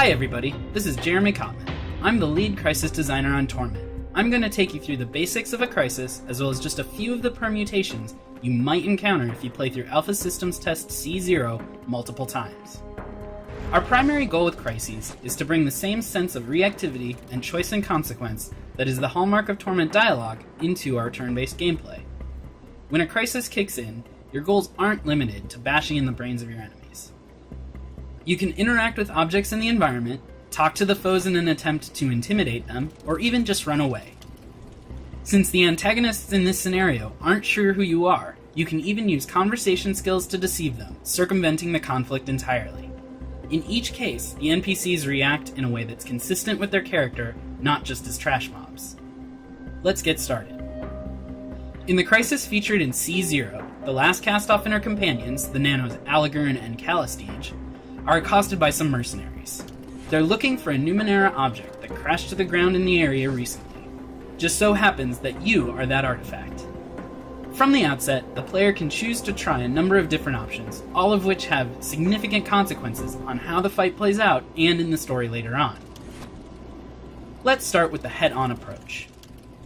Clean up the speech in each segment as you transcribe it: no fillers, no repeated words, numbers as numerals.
Hi everybody, this is Jeremy Kottman. I'm the lead crisis designer on Torment. I'm going to take you through the basics of a crisis, as well as just a few of the permutations you might encounter if you play through Alpha Systems Test C0 multiple times. Our primary goal with crises is to bring the same sense of reactivity and choice and consequence that is the hallmark of Torment dialogue into our turn-based gameplay. When a crisis kicks in, your goals aren't limited to bashing in the brains of your enemies. You can interact with objects in the environment, talk to the foes in an attempt to intimidate them, or even just run away. Since the antagonists in this scenario aren't sure who you are, you can even use conversation skills to deceive them, circumventing the conflict entirely. In each case, the NPCs react in a way that's consistent with their character, not just as trash mobs. Let's get started. In the crisis featured in C0, the last cast-off and her companions, the nanos Allegorn and Callistige, are accosted by some mercenaries. They're looking for a Numenera object that crashed to the ground in the area recently. Just so happens that you are that artifact. From the outset, the player can choose to try a number of different options, all of which have significant consequences on how the fight plays out and in the story later on. Let's start with the head-on approach.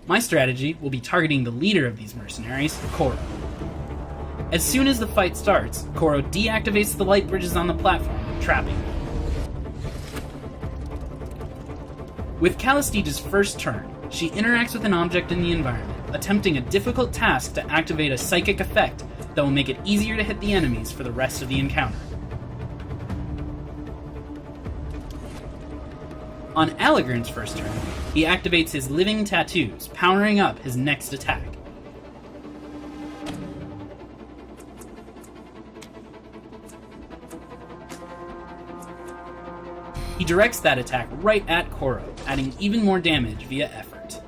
My strategy will be targeting the leader of these mercenaries, Koro. As soon as the fight starts, Koro deactivates the light bridges on the platform, trapping him. With Callistige's first turn, she interacts with an object in the environment, attempting a difficult task to activate a psychic effect that will make it easier to hit the enemies for the rest of the encounter. On Allegorn's first turn, he activates his living tattoos, powering up his next attack. He directs that attack right at Koro, adding even more damage via effort.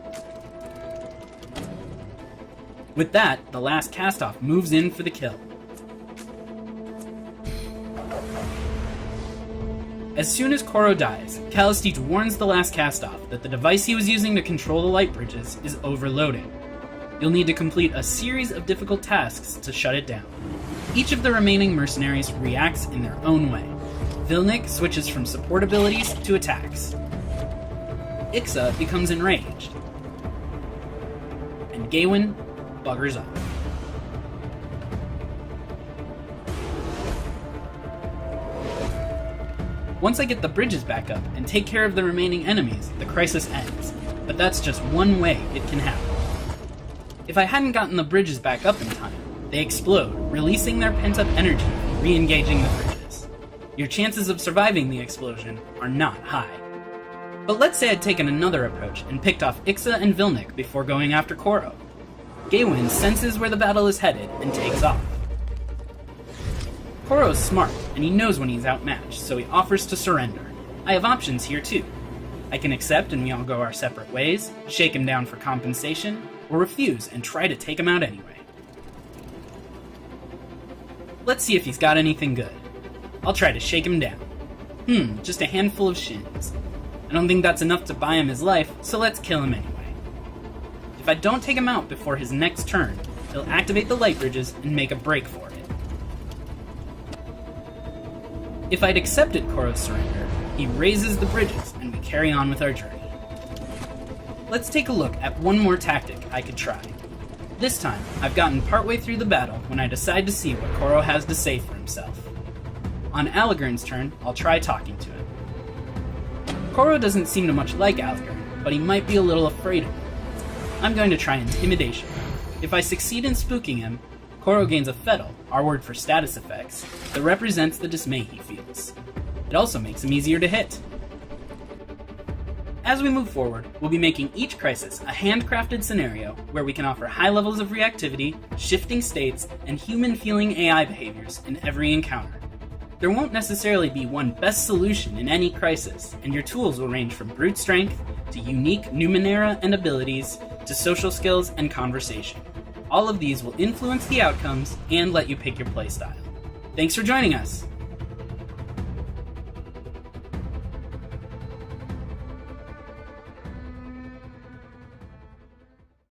With that, the last cast-off moves in for the kill. As soon as Koro dies, Callistige warns the last cast-off that the device he was using to control the light bridges is overloading. You'll need to complete a series of difficult tasks to shut it down. Each of the remaining mercenaries reacts in their own way. Vilnick switches from support abilities to attacks. Ixa becomes enraged. And Gawain buggers off. Once I get the bridges back up and take care of the remaining enemies, the crisis ends. But that's just one way it can happen. If I hadn't gotten the bridges back up in time, they explode, releasing their pent-up energy and re-engaging the bridges. Your chances of surviving the explosion are not high. But let's say I'd taken another approach and picked off Ixa and Vilnick before going after Koro. Gawain senses where the battle is headed and takes off. Koro's smart, and he knows when he's outmatched, so he offers to surrender. I have options here too. I can accept and we all go our separate ways, shake him down for compensation, or refuse and try to take him out anyway. Let's see if he's got anything good. I'll try to shake him down. Just a handful of shins. I don't think that's enough to buy him his life, so let's kill him anyway. If I don't take him out before his next turn, he'll activate the light bridges and make a break for it. If I'd accepted Koro's surrender, he raises the bridges and we carry on with our journey. Let's take a look at one more tactic I could try. This time, I've gotten partway through the battle when I decide to see what Koro has to say for himself. On Allegorn's turn, I'll try talking to him. Koro doesn't seem to much like Allegorn, but he might be a little afraid of him. I'm going to try intimidation. If I succeed in spooking him, Koro gains a fettle, our word for status effects, that represents the dismay he feels. It also makes him easier to hit. As we move forward, we'll be making each crisis a handcrafted scenario where we can offer high levels of reactivity, shifting states, and human-feeling AI behaviors in every encounter. There won't necessarily be one best solution in any crisis, and your tools will range from brute strength, to unique Numenera and abilities, to social skills and conversation. All of these will influence the outcomes and let you pick your playstyle. Thanks for joining us!